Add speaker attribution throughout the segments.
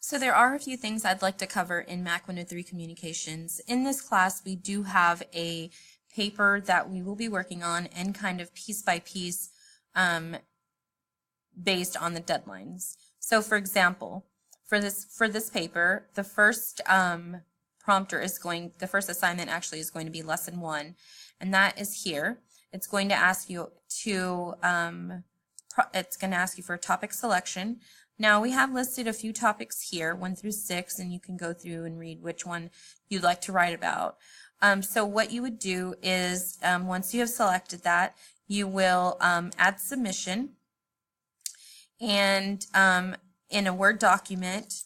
Speaker 1: So there are a few things I'd like to cover in MAC103 Communications. In this class, we do have a paper that we will be working on and kind of piece by piece based on the deadlines. So for example, for this paper, the first the first assignment actually is going to be lesson 1, and that is here. It's going to ask you to for a topic selection. Now we have listed a few topics here, 1 through 6, and you can go through and read which one you'd like to write about. So what you would do is once you have selected that, you will add submission, and in a Word document,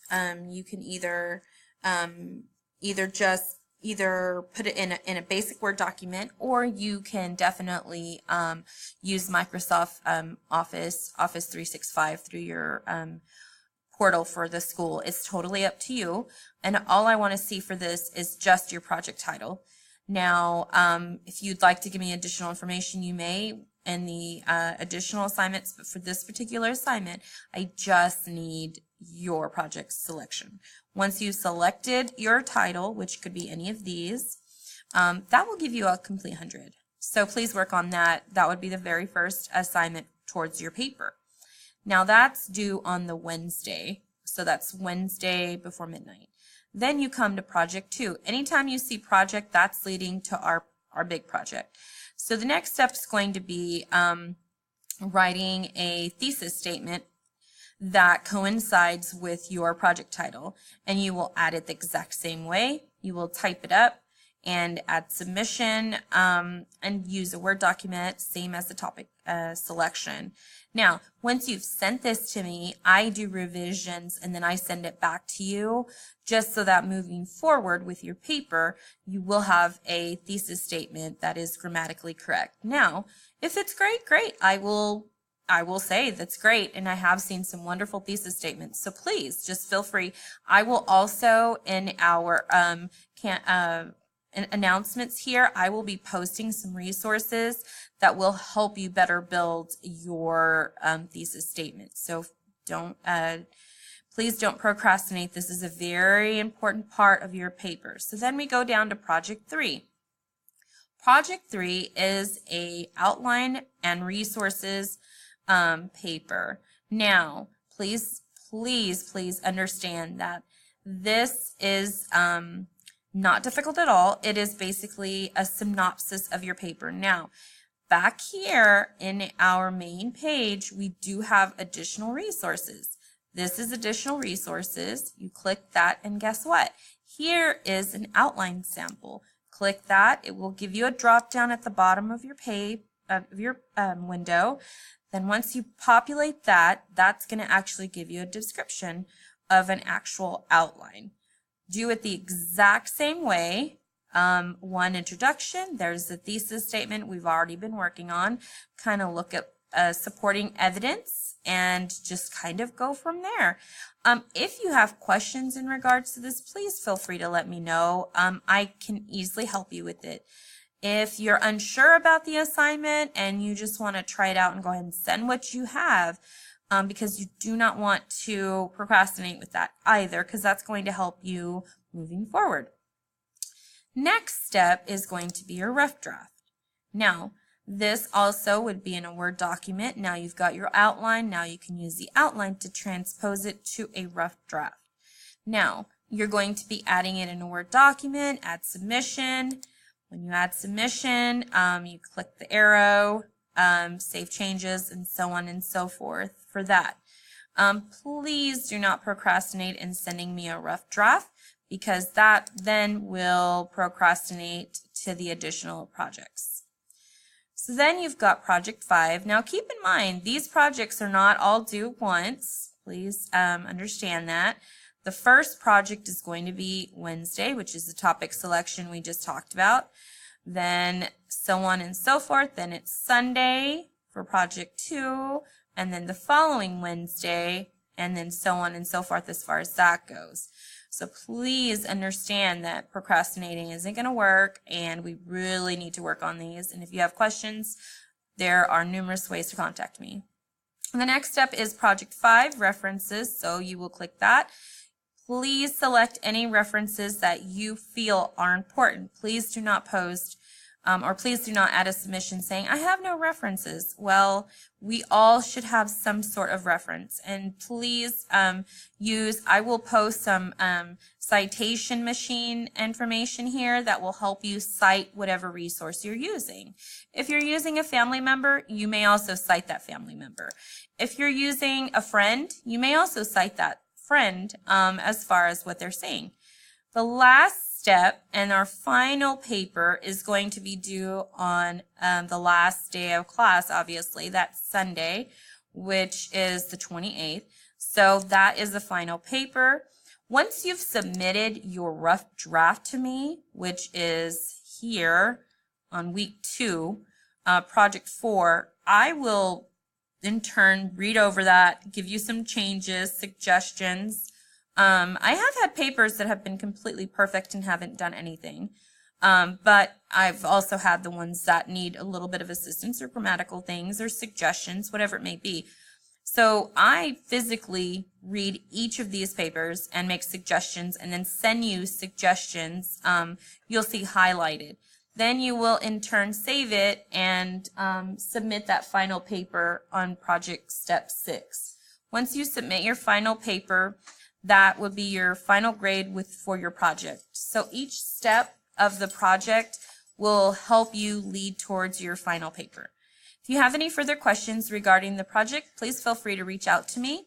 Speaker 1: you can either put it in a basic Word document, or you can definitely use Microsoft Office 365 through your portal for the school. It's totally up to you, and all I want to see for this is just your project title. Now, if you'd like to give me additional information, you may in the additional assignments, but for this particular assignment, I just need your project selection. Once you've selected your title, which could be any of these, that will give you a complete 100. So please work on that. That would be the very first assignment towards your paper. Now that's due on the Wednesday, so that's Wednesday before midnight. Then you come to project 2. Anytime you see project, that's leading to our big project. So the next step is going to be writing a thesis statement that coincides with your project title, and you will add it the exact same way. You will type it up and add submission and use a Word document, same as the topic selection. Now, once you've sent this to me, I do revisions and then I send it back to you, just so that moving forward with your paper, you will have a thesis statement that is grammatically correct. Now, if it's great, great. I will say that's great, and I have seen some wonderful thesis statements, so please just feel free. I will also, in our announcements here, I will be posting some resources that will help you better build your thesis statement. So please don't procrastinate. This is a very important part of your paper. So then we go down to project 3. Project 3 is a outline and resources paper. Now, please understand that this is not difficult at all. It is basically a synopsis of your paper. Now, back here in our main page, we do have additional resources. This is additional resources. You click that, and guess what? Here is an outline sample. Click that. It will give you a drop down at the bottom of your page, of your window. Then once you populate that, that's going to actually give you a description of an actual outline. Do it the exact same way. One introduction, there's the thesis statement we've already been working on. Kind of look at supporting evidence and just kind of go from there. If you have questions in regards to this, please feel free to let me know. I can easily help you with it. If you're unsure about the assignment and you just want to try it out and go ahead and send what you have, because you do not want to procrastinate with that either, because that's going to help you moving forward. Next step is going to be your rough draft. Now, this also would be in a Word document. Now you've got your outline. Now you can use the outline to transpose it to a rough draft. Now, you're going to be adding it in a Word document, add submission. When you add submission, you click the arrow, save changes, and so on and so forth for that. Please do not procrastinate in sending me a rough draft, because that then will procrastinate to the additional projects. So then you've got project 5. Now keep in mind, these projects are not all due at once. Please understand that. The first project is going to be Wednesday, which is the topic selection we just talked about. Then so on and so forth. Then it's Sunday for project 2, and then the following Wednesday, and then so on and so forth as far as that goes. So please understand that procrastinating isn't going to work, and we really need to work on these. And if you have questions, there are numerous ways to contact me. And the next step is project 5, references. So you will click that. Please select any references that you feel are important. Please do not post or please do not add a submission saying, I have no references. Well, we all should have some sort of reference. And please I will post some citation machine information here that will help you cite whatever resource you're using. If you're using a family member, you may also cite that family member. If you're using a friend, you may also cite that friend as far as what they're saying. The last step and our final paper is going to be due on the last day of class, obviously. That's Sunday, which is the 28th. So that is the final paper. Once you've submitted your rough draft to me, which is here on week 2, project 4, I will in turn read over that, give you some changes, suggestions. I have had papers that have been completely perfect and haven't done anything, but I've also had the ones that need a little bit of assistance or grammatical things or suggestions, whatever it may be. So I physically read each of these papers and make suggestions and then send you suggestions you'll see highlighted. Then you will in turn save it and submit that final paper on project step 6. Once you submit your final paper, that would be your final grade for your project. So each step of the project will help you lead towards your final paper. If you have any further questions regarding the project, please feel free to reach out to me.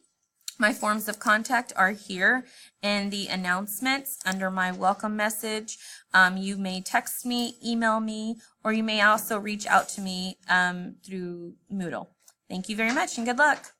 Speaker 1: My forms of contact are here in the announcements under my welcome message. You may text me, email me, or you may also reach out to me through Moodle. Thank you very much and good luck.